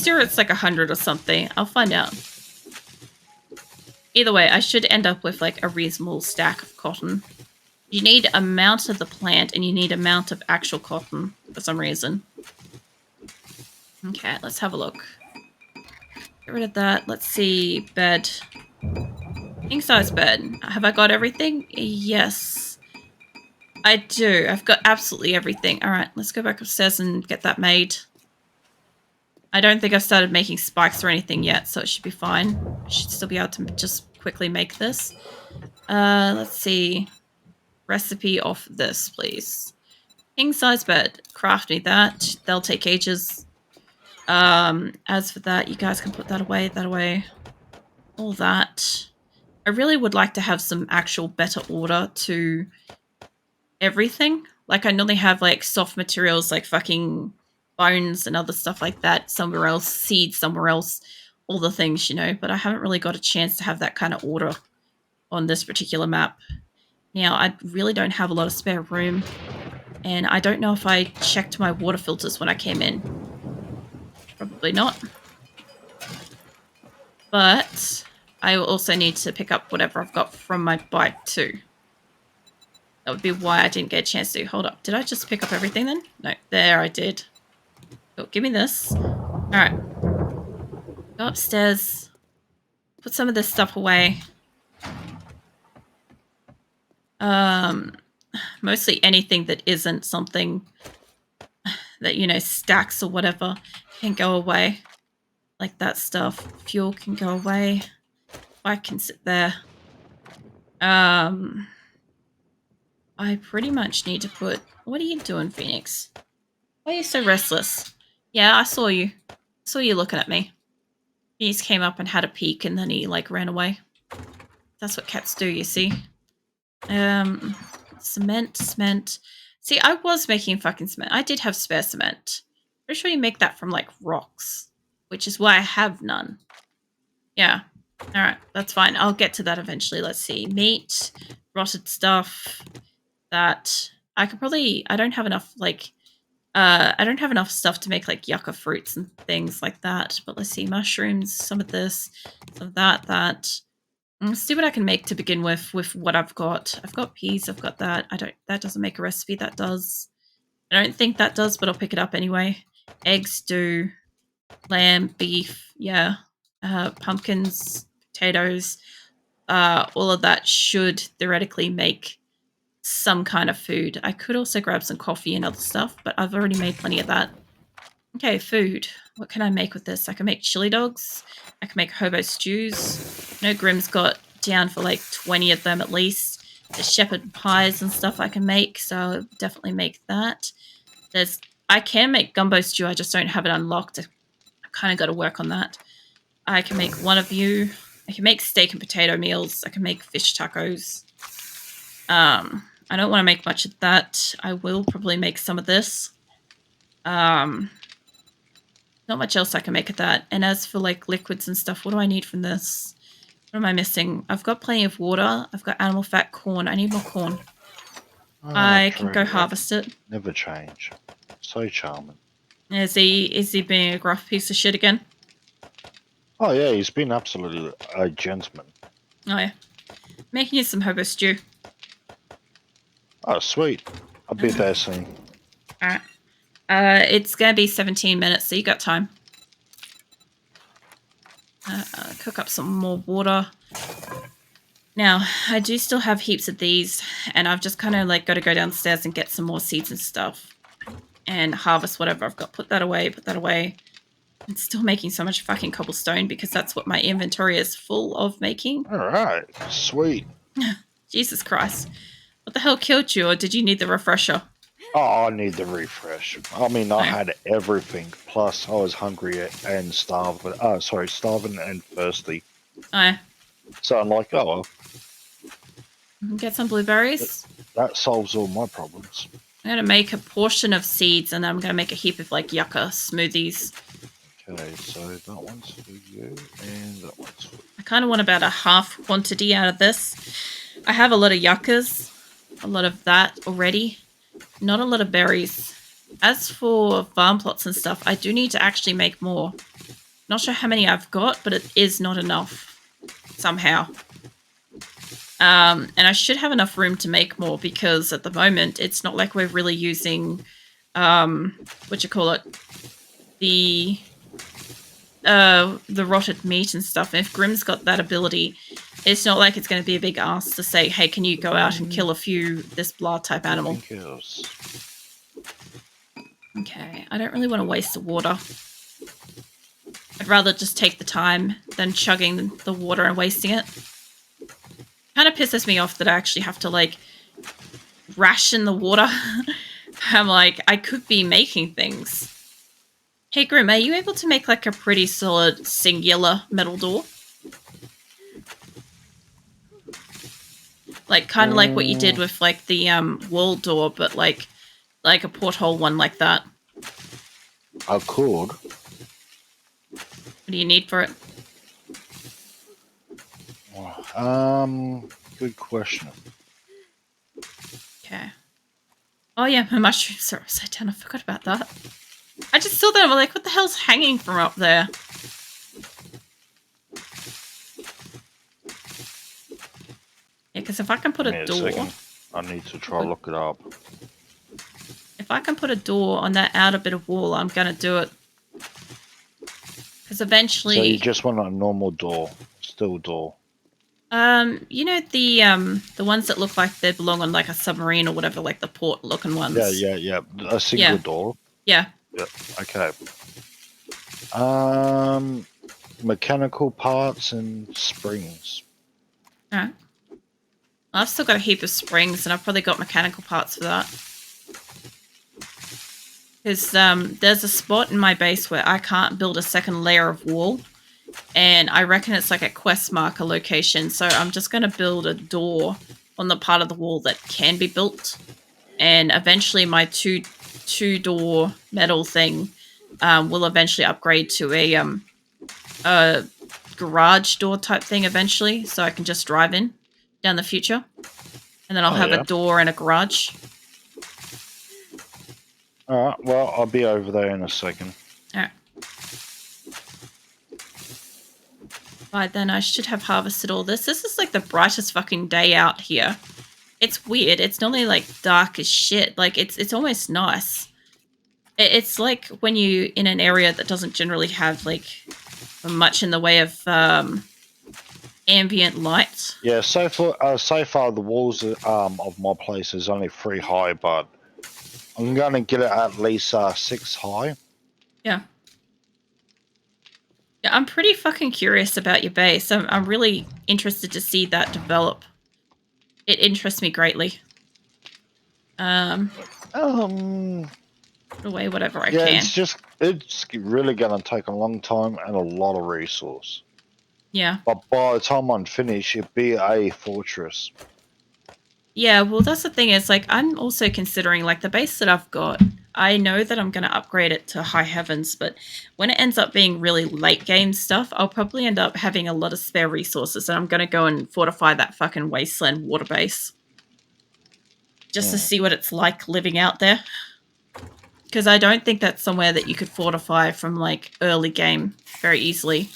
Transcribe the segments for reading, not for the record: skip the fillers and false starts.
sure it's like 100 or something. I'll find out. Either way, I should end up with like a reasonable stack of cotton. You need a amount of the plant and you need a amount of actual cotton for some reason. Okay, let's have a look. Get rid of that. Let's see. Bed. King size bed. Have I got everything? Yes. I do. I've got absolutely everything. Alright, let's go back upstairs and get that made. I don't think I've started making spikes or anything yet, so it should be fine. I should still be able to just quickly make this. Let's see. Recipe off this, please. King size bed. Craft me that. They'll take ages. As for that, you guys can put that away. All that. I really would like to have some actual better order to everything. Like, I normally have, like, soft materials like fucking bones and other stuff like that somewhere else, seeds somewhere else, all the things, you know, but I haven't really got a chance to have that kind of order on this particular map. Now, I really don't have a lot of spare room, and I don't know if I checked my water filters when I came in. Probably not. But I will also need to pick up whatever I've got from my bike too. That would be why I didn't get a chance to. Hold up. Did I just pick up everything then? No, there I did. Oh, give me this. Alright. Go upstairs. Put some of this stuff away. Mostly anything that isn't something that, you know, stacks or whatever can go away. Like that stuff. Fuel can go away. Bike can sit there. I pretty much need to put... What are you doing, Phoenix? Why are you so restless? Yeah, I saw you. I saw you looking at me. He just came up and had a peek and then he, like, ran away. That's what cats do, you see. Cement. See, I was making fucking cement. I did have spare cement. Pretty sure you make that from, like, rocks. Which is why I have none. Yeah. Alright, that's fine. I'll get to that eventually. Let's see. Meat. Rotted stuff. That. I could probably... I don't have enough, like... I don't have enough stuff to make, like, yucca fruits and things like that. But let's see. Mushrooms. Some of this. Some of that. Let's see what I can make to begin with what I've got. I've got peas. I've got that. That doesn't make a recipe. That does. I don't think that does, but I'll pick it up anyway. Eggs do. Lamb, beef. Yeah. Pumpkins, potatoes. All of that should theoretically make some kind of food. I could also grab some coffee and other stuff, but I've already made plenty of that. Okay, food. What can I make with this? I can make chili dogs. I can make hobo stews. No, Grimm's got down for like 20 of them at least. There's shepherd pies and stuff I can make, so I'll definitely make that. I can make gumbo stew, I just don't have it unlocked. I kind of got to work on that. I can make one of you. I can make steak and potato meals. I can make fish tacos. I don't want to make much of that. I will probably make some of this. Not much else I can make of that. And as for like liquids and stuff, what do I need from this? What am I missing? I've got plenty of water. I've got animal fat, corn. I need more corn. Oh, I can go harvest it. Never change. So charming. Is he being a gruff piece of shit again? Oh yeah, he's been absolutely a gentleman. Oh yeah. Making you some hobo stew. Oh sweet. I'll be there soon. Alright. It's gonna be 17 minutes, so you got time. Cook up some more water. Now, I do still have heaps of these, and I've just kind of like got to go downstairs and get some more seeds and stuff. And harvest whatever I've got. Put that away. I'm still making so much fucking cobblestone because that's what my inventory is full of making. Alright, sweet. Jesus Christ. What the hell killed you, or did you need the refresher? Oh, I need the refresh. I mean, I had everything. Plus, I was hungry and starving. Starving and thirsty. Oh. So I'm like, oh well. Get some blueberries. That solves all my problems. I'm going to make a portion of seeds, and then I'm going to make a heap of, like, yucca smoothies. Okay, so that one's for you, and that one's for you. I kind of want about a half quantity out of this. I have a lot of yuccas. A lot of that already. Not a lot of berries. As for farm plots and stuff, I do need to actually make more. Not sure how many I've got, but it is not enough somehow. And I should have enough room to make more because at the moment it's not like we're really using, what you call it, the rotted meat and stuff. If Grim's got that ability, it's not like it's going to be a big ask to say, hey, can you go out and kill a few this blah type animal? Okay, I don't really want to waste the water. I'd rather just take the time than chugging the water and wasting it. Kind of pisses me off that I actually have to, like, ration the water. I'm like, I could be making things. Hey, Grim, are you able to make, like, a pretty solid singular metal door? Like, kind of like what you did with, like, the wall door, but, like a porthole one like that. I could. What do you need for it? Good question. Okay. Oh yeah, my mushrooms are upside down. I forgot about that. I just saw that. I'm like, what the hell's hanging from up there? Yeah, because if I can put a door... I need to try look it up. If I can put a door on that outer bit of wall, I'm going to do it. Because eventually... So you just want a normal door? Steel door? You know the ones that look like they belong on like a submarine or whatever, like the port-looking ones? Yeah. A single door? Yeah. Yep, okay. Mechanical parts and springs. Alright. I've still got a heap of springs, and I've probably got mechanical parts for that. Because there's a spot in my base where I can't build a second layer of wall, and I reckon it's like a quest marker location, so I'm just going to build a door on the part of the wall that can be built, and eventually my two-door metal thing will eventually upgrade to a garage door type thing eventually, so I can just drive in down the future. And then I'll have a door and a garage. Alright, well, I'll be over there in a second. Alright. Right, then I should have harvested all this. This is like the brightest fucking day out here. It's weird. It's normally like dark as shit. Like it's almost nice. It's like when you in an area that doesn't generally have like much in the way of ambient light. Yeah, so far the walls of my place is only 3 high, but I'm gonna get it at least 6 high. Yeah. Yeah, I'm pretty fucking curious about your base. I'm really interested to see that develop. It interests me greatly. Put away whatever I can. It's really gonna take a long time and a lot of resource. Yeah. But by the time I'm finished, it'll be a fortress. Yeah, well, that's the thing is, like, I'm also considering, like, the base that I've got, I know that I'm going to upgrade it to high heavens, but when it ends up being really late game stuff, I'll probably end up having a lot of spare resources, and I'm going to go and fortify that fucking wasteland water base. Just to see what it's like living out there. Because I don't think that's somewhere that you could fortify from, like, early game very easily.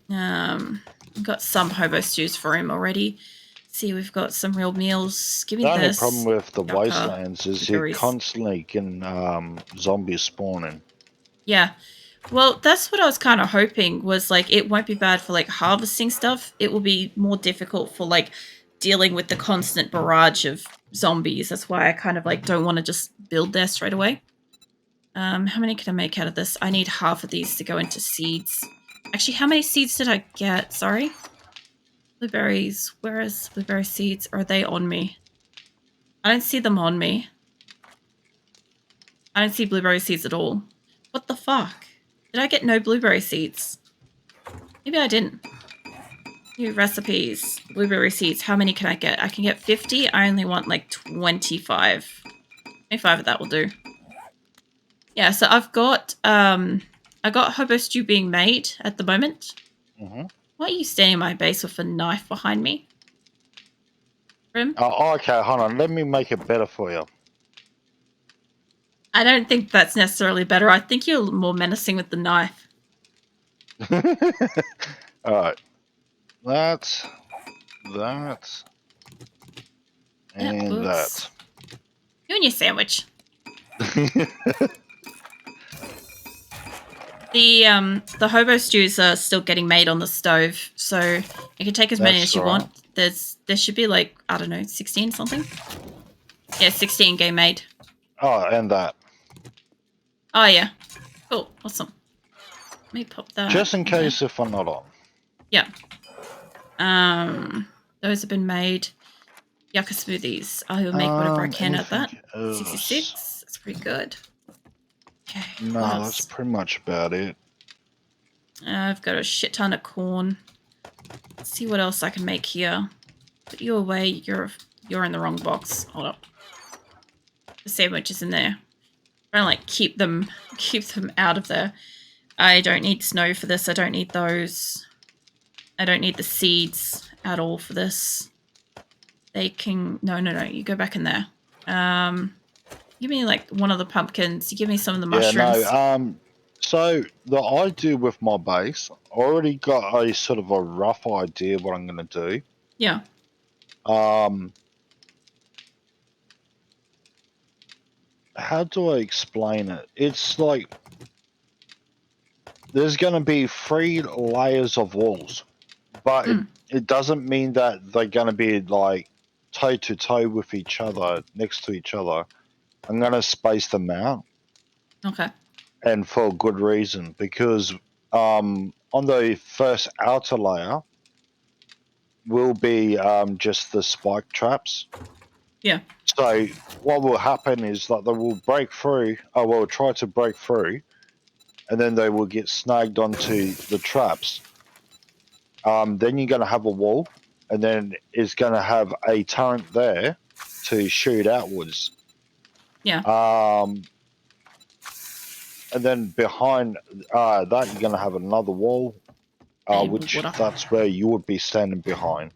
We've got some hobo stews for him already. See, we've got some real meals. Give me this. The only problem with the wastelands is you're constantly getting zombies spawning. Yeah. Well, that's what I was kind of hoping was, like, it won't be bad for, like, harvesting stuff. It will be more difficult for, like, dealing with the constant barrage of zombies. That's why I kind of, like, don't want to just build there straight away. How many can I make out of this? I need half of these to go into seeds. Actually, how many seeds did I get? Sorry. Blueberries. Where is blueberry seeds? Are they on me? I don't see them on me. I don't see blueberry seeds at all. What the fuck? Did I get no blueberry seeds? Maybe I didn't. New recipes. Blueberry seeds. How many can I get? I can get 50. I only want like 25. 25 of that will do. Yeah, so I've got I got hobo stew being made at the moment. Why are you standing in my base with a knife behind me? Grim? Oh, okay, hold on. Let me make it better for you. I don't think that's necessarily better. I think you're more menacing with the knife. Alright. That. And Oops. that. You and your sandwich. The hobo stews are still getting made on the stove, so you can take as many That's as you right. want. There should be like, I don't know, 16 something. Yeah, 16 game made. Oh, and that. Oh yeah. Cool. Awesome. Let me pop that. Just in in there. case if I'm not on. Yeah. Those have been made. Yucca smoothies. I will make whatever I can at that. Else? 66. That's pretty good. Okay. No, what that's else? pretty much about it. I've got a shit ton of corn. Let's see what else I can make here. Put you away. You're in the wrong box. Hold up. The sandwich is in there. Trying to like keep them out of there. I don't need snow for this. I don't need those. I don't need the seeds at all for this. They can no. You go back in there. Give me like one of the pumpkins. You give me some of the mushrooms. Yeah, no. So the idea with my base, I already got a sort of a rough idea what I'm going to do. Yeah. How do I explain it? It's like there's going to be 3 layers of walls, but it doesn't mean that they're going to be like toe to toe with each other, next to each other. I'm going to space them out. Okay. And for good reason, because on the first outer layer will be just the spike traps. Yeah. So what will happen is that they will break through, or will try to break through, and then they will get snagged onto the traps. Then you're going to have a wall, and then it's going to have a turret there to shoot outwards. Yeah. And then behind that, you're going to have another wall, which water. that's where you would be standing behind.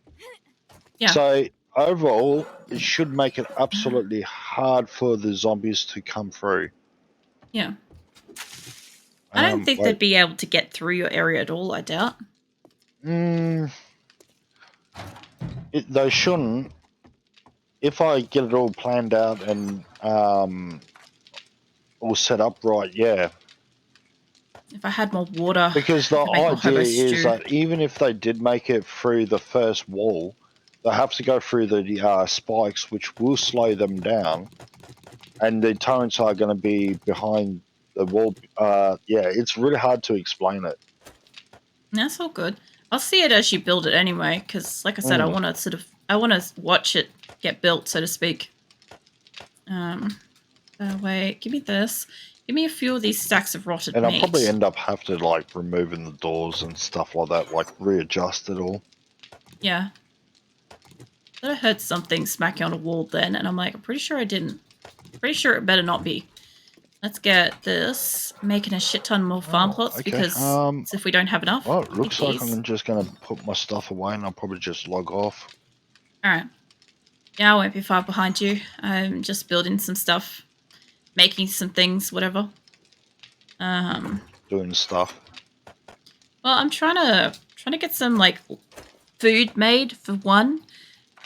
Yeah. So overall, it should make it absolutely hard for the zombies to come through. Yeah. I don't think they'd be able to get through your area at all, I doubt. They shouldn't. If I get it all planned out and all set up right, yeah. If I had more water, Because the I could make more hobo idea is stew. that even if they did make it through the first wall, they have to go through the spikes, which will slow them down, and the turrets are going to be behind the wall. Yeah, it's really hard to explain it. That's all good. I'll see it as you build it anyway, because like I said, I want to watch it get built, so to speak. Wait, give me this. Give me a few of these stacks of rotted meat. And I'll probably end up have to like removing the doors and stuff like that, like readjust it all. Yeah. But I heard something smacking on a wall then, and I'm like, I'm pretty sure I didn't. Pretty sure it better not be. Let's get this. Making a shit ton more farm plots because if we don't have enough. Well, it looks like I'm just going to put my stuff away and I'll probably just log off. Alright. Yeah, I won't be far behind you. I'm just building some stuff. Making some things, whatever. Doing stuff. Well, I'm trying to get some like food made for one.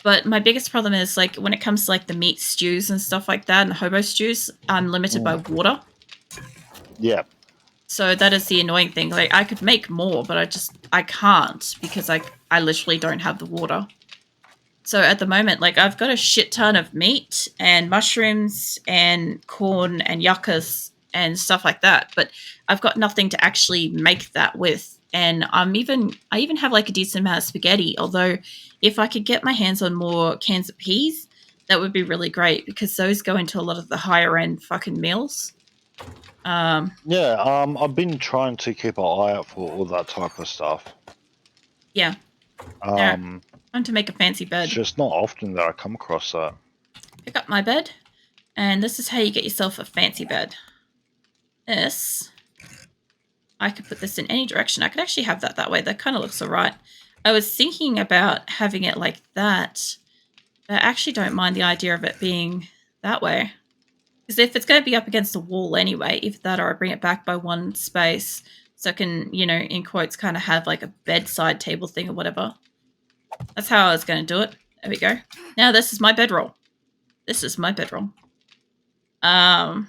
But my biggest problem is like when it comes to like the meat stews and stuff like that and the hobo stews, I'm limited by water. Yeah. So that is the annoying thing. Like I could make more, but I can't because I literally don't have the water. So at the moment, like I've got a shit ton of meat and mushrooms and corn and yuccas and stuff like that, but I've got nothing to actually make that with. And I even have like a decent amount of spaghetti, although if I could get my hands on more cans of peas, that would be really great because those go into a lot of the higher end fucking meals. Yeah, I've been trying to keep an eye out for all that type of stuff. Yeah. Time to make a fancy bed. It's just not often that I come across that. Pick up my bed, and this is how you get yourself a fancy bed. This, I could put this in any direction. I could actually have that way. That kind of looks alright. I was thinking about having it like that, but I actually don't mind the idea of it being that way. Because if it's going to be up against a wall anyway, if that or I bring it back by one space, so I can, you know, in quotes, kind of have like a bedside table thing or whatever. That's how I was going to do it. There we go. Now this is my bedroll. This is my bedroll. Yeah.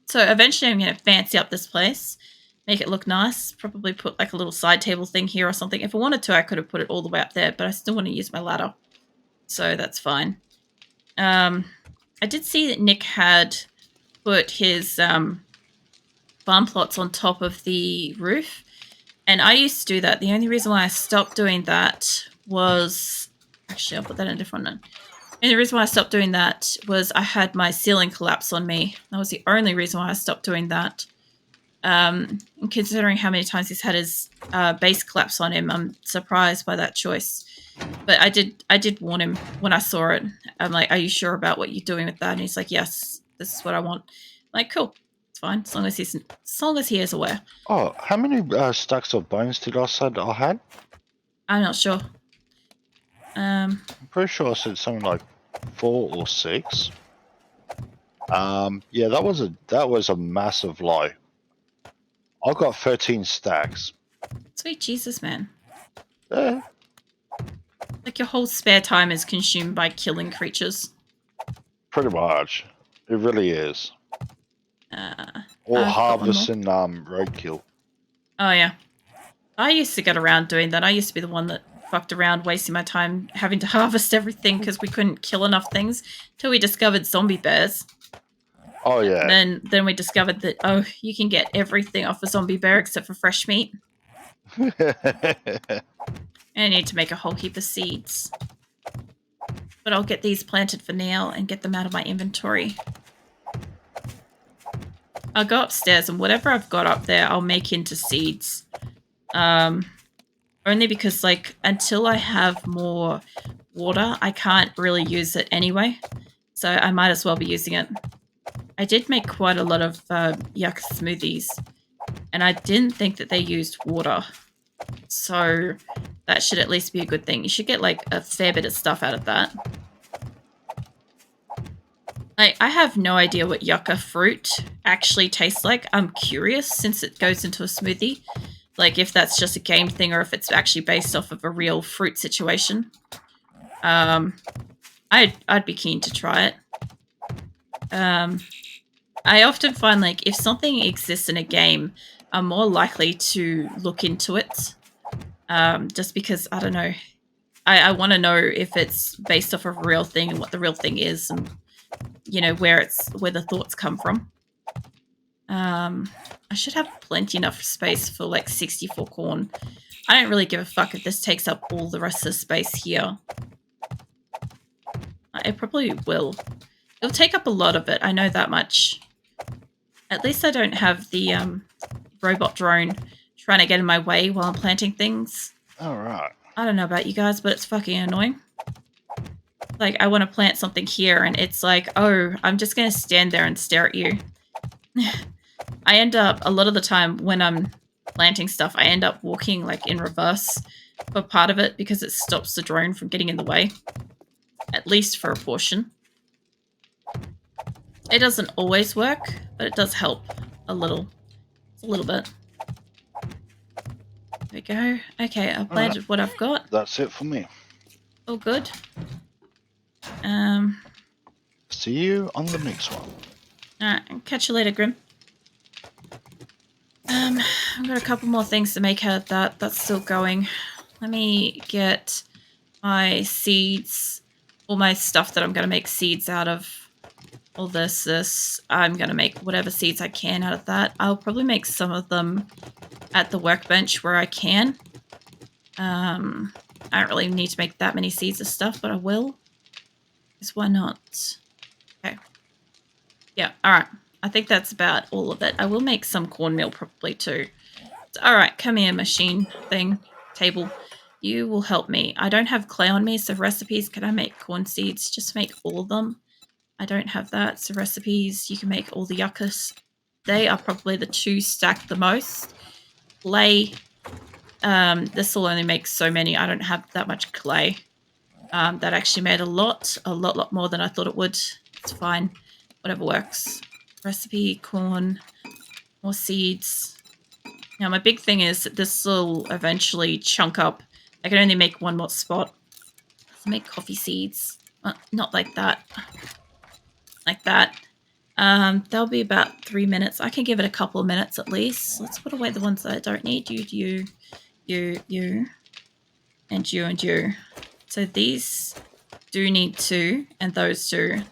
So eventually I'm going to fancy up this place, make it look nice, probably put like a little side table thing here or something. If I wanted to, I could have put it all the way up there, but I still want to use my ladder. So that's fine. I did see that Nick had put his farm plots on top of the roof, and I used to do that. The only reason why I stopped doing that was... Actually, I'll put that in a different one. And the reason why I stopped doing that was I had my ceiling collapse on me. That was the only reason why I stopped doing that. Considering how many times he's had his base collapse on him, I'm surprised by that choice. But I did warn him when I saw it. I'm like, "Are you sure about what you're doing with that?" And he's like, "Yes, this is what I want." I'm like, cool, it's fine as long as he is aware. Oh, how many stacks of bones did I say that I had? I'm not sure. I'm pretty sure I said something like 4 or 6. Yeah, that was a massive lie. I got 13 stacks. Sweet Jesus, man. Yeah. Like your whole spare time is consumed by killing creatures. Pretty much. It really is. Or I've got one more. harvesting roadkill. Oh yeah. I used to get around doing that. I used to be the one that fucked around wasting my time having to harvest everything because we couldn't kill enough things till we discovered zombie bears. Oh yeah. And then we discovered that, oh, you can get everything off a zombie bear except for fresh meat. And I need to make a whole heap of seeds. But I'll get these planted for now and get them out of my inventory. I'll go upstairs and whatever I've got up there, I'll make into seeds. Only because, like, until I have more water, I can't really use it anyway. So I might as well be using it. I did make quite a lot of yuck smoothies. And I didn't think that they used water. So that should at least be a good thing. You should get, like, a fair bit of stuff out of that. Like, I have no idea what yucca fruit actually tastes like. I'm curious since it goes into a smoothie. Like, if that's just a game thing or if it's actually based off of a real fruit situation. I'd be keen to try it. I often find, like, if something exists in a game, I'm more likely to look into it. Just because, I don't know. I want to know if it's based off of a real thing and what the real thing is and, you know, where the thoughts come from. I should have plenty enough space for, like, 64 corn. I don't really give a fuck if this takes up all the rest of the space here. It probably will. It'll take up a lot of it, I know that much. At least I don't have the robot drone trying to get in my way while I'm planting things. Alright. I don't know about you guys, but it's fucking annoying. Like, I want to plant something here, and it's like, oh, I'm just going to stand there and stare at you. I end up, a lot of the time when I'm planting stuff, I end up walking, like, in reverse for part of it because it stops the drone from getting in the way. At least for a portion. It doesn't always work, but it does help a little. A little bit. There we go. Okay, I've planted what I've got. That's it for me. All good. See you on the next one. Alright, catch you later, Grim. I've got a couple more things to make out of that. That's still going. Let me get my seeds, all my stuff that I'm going to make seeds out of. All this. I'm going to make whatever seeds I can out of that. I'll probably make some of them at the workbench where I can. I don't really need to make that many seeds of stuff, but I will. Because why not? Okay. Yeah, alright. I think that's about all of it. I will make some cornmeal probably too. Alright, come here, machine thing, table. You will help me. I don't have clay on me, so recipes, can I make corn seeds? Just make all of them. I don't have that, so recipes, you can make all the yuccas. They are probably the two stacked the most. Clay, this will only make so many. I don't have that much clay. That actually made a lot more than I thought it would. It's fine. whatever works. Recipe, corn, more seeds. Now my big thing is that this will eventually chunk up. I can only make one more spot. Let's make coffee seeds. Not like that. Like that. That'll be about 3 minutes. I can give it a couple of minutes at least. Let's put away the ones that I don't need. You, and you. So these do need 2, and those 2.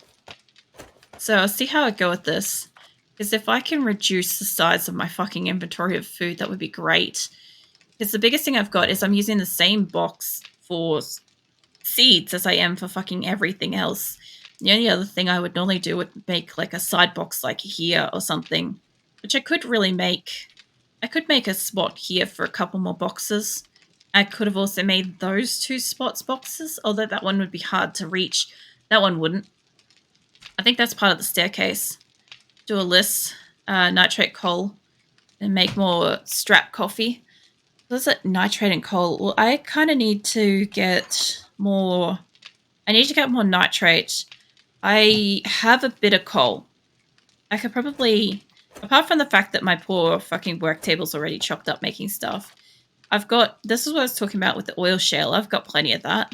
So I'll see how I go with this. Because if I can reduce the size of my fucking inventory of food, that would be great. Because the biggest thing I've got is I'm using the same box for seeds as I am for fucking everything else. The only other thing I would normally do would make like a side box like here or something, which I could really make. I could make a spot here for a couple more boxes. I could have also made those 2 spots boxes, although that one would be hard to reach. That one wouldn't. I think that's part of the staircase. Do a list, nitrate coal, and make more strap coffee. What is it? Nitrate and coal. Well, I kind of need to get more. I need to get more nitrate. I have a bit of coal. I could probably, apart from the fact that my poor fucking work table's already chopped up making stuff, I've got, this is what I was talking about with the oil shale. I've got plenty of that.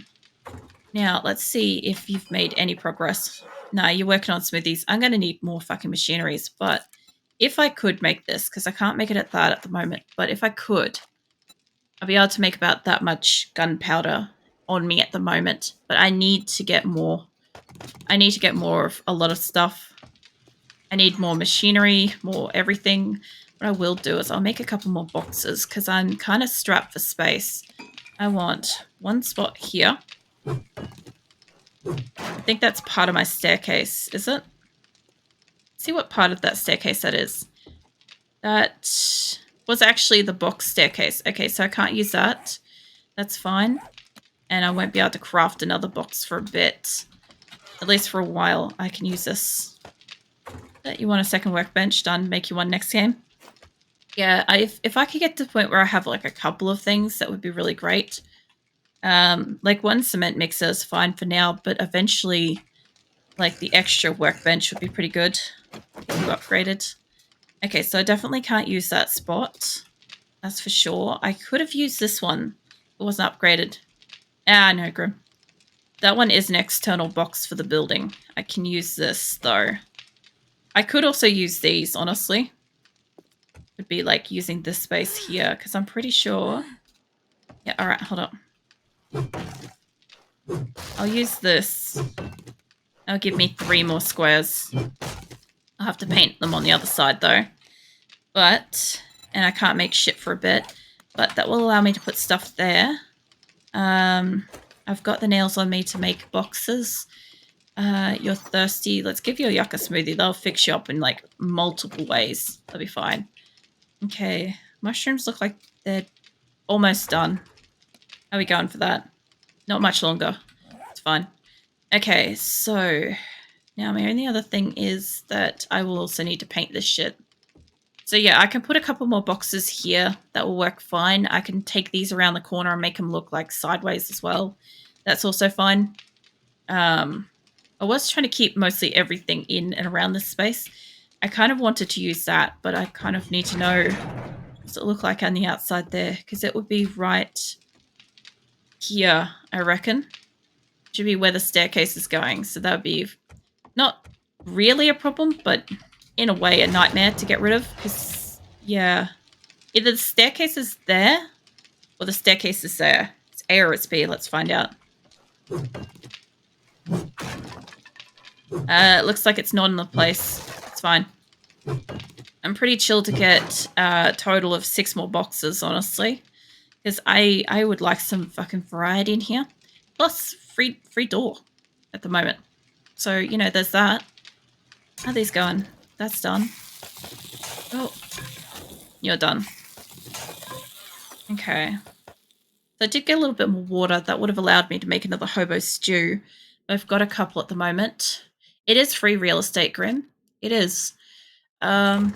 Now, let's see if you've made any progress. No, you're working on smoothies. I'm going to need more fucking machineries, but if I could make this, because I can't make it at that at the moment, but if I could, I'd be able to make about that much gunpowder on me at the moment, but I need to get more. I need to get more of a lot of stuff. I need more machinery, more everything. What I will do is I'll make a couple more boxes because I'm kind of strapped for space. I want one spot here. I think that's part of my staircase, is it? Let's see what part of that staircase that is. That was actually the box staircase. Okay, so I can't use that. That's fine. And I won't be able to craft another box for a bit. At least for a while, I can use this. You want a second workbench done? Make you one next game. Yeah, if I could get to the point where I have like a couple of things, that would be really great. Like one cement mixer is fine for now, but eventually, like the extra workbench would be pretty good. Upgraded. Okay, so I definitely can't use that spot. That's for sure. I could have used this one. It wasn't upgraded. Ah, no, Grim. That one is an external box for the building. I can use this, though. I could also use these, honestly. Would be like using this space here, because I'm pretty sure... Yeah, alright, hold on. I'll use this. That'll give me 3 more squares. I'll have to paint them on the other side, though. But... And I can't make shit for a bit. But that will allow me to put stuff there. I've got the nails on me to make boxes. You're thirsty. Let's give you a yucca smoothie. They'll fix you up in like multiple ways. That'll be fine. Okay. Mushrooms look like they're almost done. How are we going for that? Not much longer. It's fine. Okay, so now my only other thing is that I will also need to paint this shit. So yeah, I can put a couple more boxes here. That will work fine. I can take these around the corner and make them look like sideways as well. That's also fine. I was trying to keep mostly everything in and around this space. I kind of wanted to use that, but I kind of need to know what does it look like on the outside there, because it would be right here, I reckon. Should be where the staircase is going, so that would be not really a problem, but in a way a nightmare to get rid of, because, yeah, either the staircase is there or the staircase is there. It's A or it's B. Let's find out. It looks like it's not in the place. It's fine. I'm pretty chill to get a total of 6 more boxes, honestly, because I would like some fucking variety in here. Plus, free door at the moment. So, you know, there's that. How are these going? That's done. Oh, you're done. Okay. So I did get a little bit more water. That would have allowed me to make another hobo stew. I've got a couple at the moment. It is free real estate, Grim. It is. I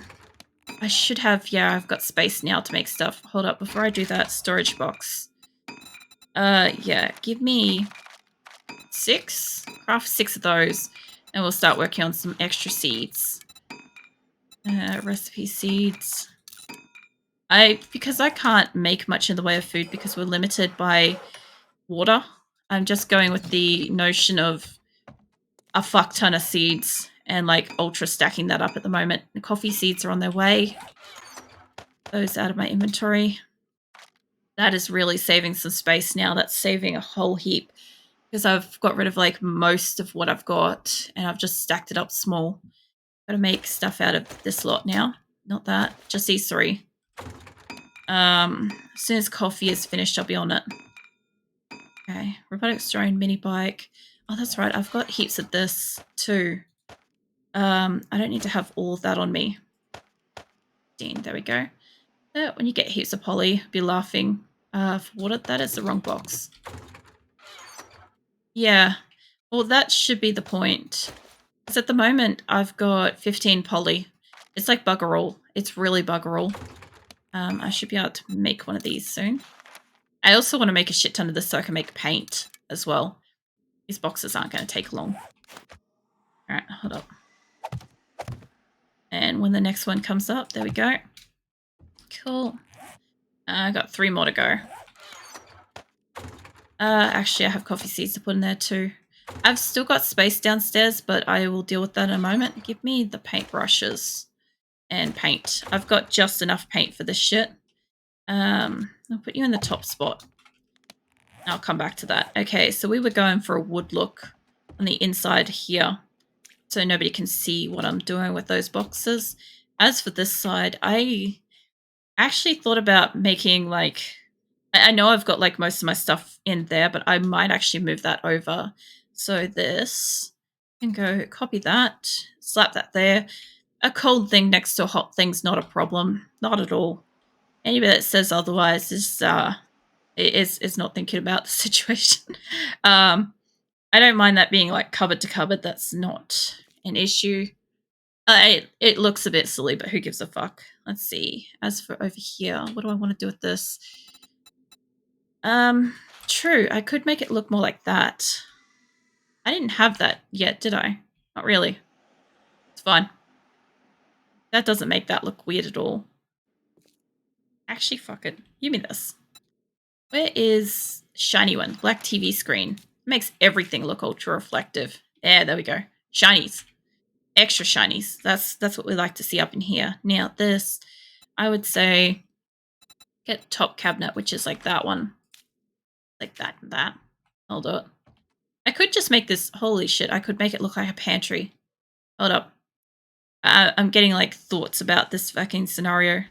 should have... Yeah, I've got space now to make stuff. Hold up. Before I do that, storage box. Yeah. Give me 6. Craft 6 of those. And we'll start working on some extra seeds. Recipe seeds. Because I can't make much in the way of food because we're limited by water, I'm just going with the notion of a fuck ton of seeds and like ultra stacking that up at the moment. The coffee seeds are on their way. Those out of my inventory. That is really saving some space now. That's saving a whole heap because I've got rid of like most of what I've got and I've just stacked it up small. Gotta make stuff out of this lot now. Not that, just these three. As soon as coffee is finished, I'll be on it. Okay, robotics drone, mini bike. Oh, that's right. I've got heaps of this too. I don't need to have all of that on me. There we go. When you get heaps of poly, be laughing. For water, that is the wrong box. Yeah, well, that should be the point. Because at the moment, I've got 15 poly. It's like bugger all. It's really bugger all. I should be able to make one of these soon. I also want to make a shit ton of this so I can make paint as well. These boxes aren't going to take long. Alright, hold up. And when the next one comes up, there we go. Cool. I got 3 more to go. Actually, I have coffee seeds to put in there too. I've still got space downstairs, but I will deal with that in a moment. Give me the paintbrushes and paint. I've got just enough paint for this shit. I'll put you in the top spot. I'll come back to that. Okay, so we were going for a wood look on the inside here, so nobody can see what I'm doing with those boxes. As for this side, I actually thought about making like... I know I've got like most of my stuff in there, but I might actually move that over. So this can go copy that, slap that there. A cold thing next to a hot thing's not a problem. Not at all. Anybody that says otherwise is not thinking about the situation. I don't mind that being like cupboard to cupboard. That's not an issue. It looks a bit silly, but who gives a fuck? Let's see. As for over here, what do I want to do with this? True. I could make it look more like that. I didn't have that yet, did I? Not really. It's fine. That doesn't make that look weird at all. Actually, fuck it. Give me this. Where is shiny one? Black TV screen. Makes everything look ultra reflective. Yeah, there we go. Shinies. Extra shinies. That's what we like to see up in here. Now this, I would say, get top cabinet, which is like that one. Like that and that. I'll do it. I could just make this... Holy shit, I could make it look like a pantry. Hold up. I'm getting like thoughts about this fucking scenario.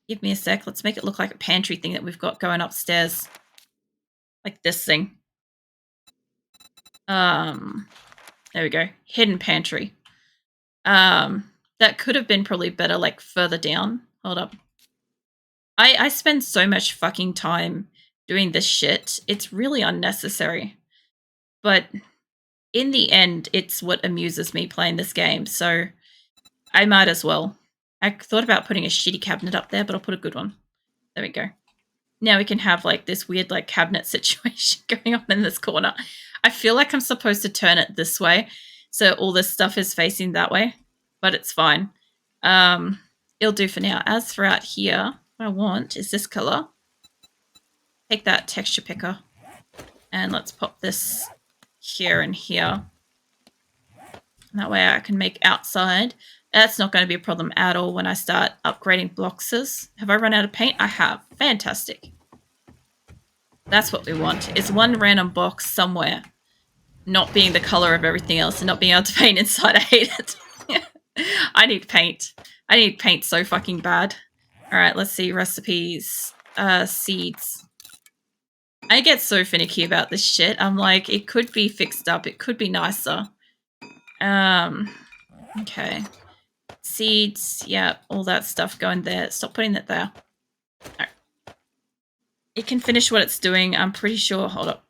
Give me a sec. Let's make it look like a pantry thing that we've got going upstairs. Like this thing. There we go. Hidden pantry. That could have been probably better like further down. Hold up. I spend so much fucking time doing this shit. It's really unnecessary. But in the end, it's what amuses me playing this game, so I might as well. I thought about putting a shitty cabinet up there, but I'll put a good one. There we go. Now we can have like this weird like cabinet situation going on in this corner. I feel like I'm supposed to turn it this way, so all this stuff is facing that way, but it's fine. It'll do for now. As for out here, what I want is this color. Take that texture picker, and let's pop this here and here. And that way I can make outside. That's not going to be a problem at all when I start upgrading boxes. Have I run out of paint? I have. Fantastic. That's what we want, is one random box somewhere not being the color of everything else and not being able to paint inside. I hate it. I need paint. I need paint so fucking bad. All right, let's see. Recipes. Seeds. I get so finicky about this shit. I'm like, it could be fixed up. It could be nicer. Okay. Seeds. Yeah, all that stuff going there. Stop putting that there. Right. It can finish what it's doing. I'm pretty sure. Hold up.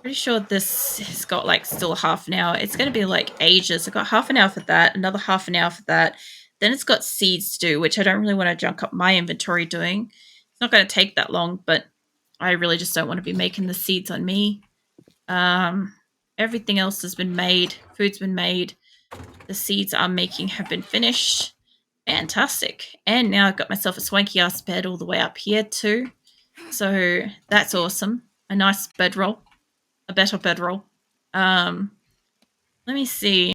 Pretty sure this has got like still half an hour. It's going to be like ages. I've got half an hour for that. Another half an hour for that. Then it's got seeds to do, which I don't really want to junk up my inventory doing. It's not going to take that long, but I really just don't want to be making the seeds on me. Everything else has been made. Food's been made. The seeds I'm making have been finished. Fantastic. And now I've got myself a swanky ass bed all the way up here too. So that's awesome. A nice bedroll. A better bedroll. Let me see.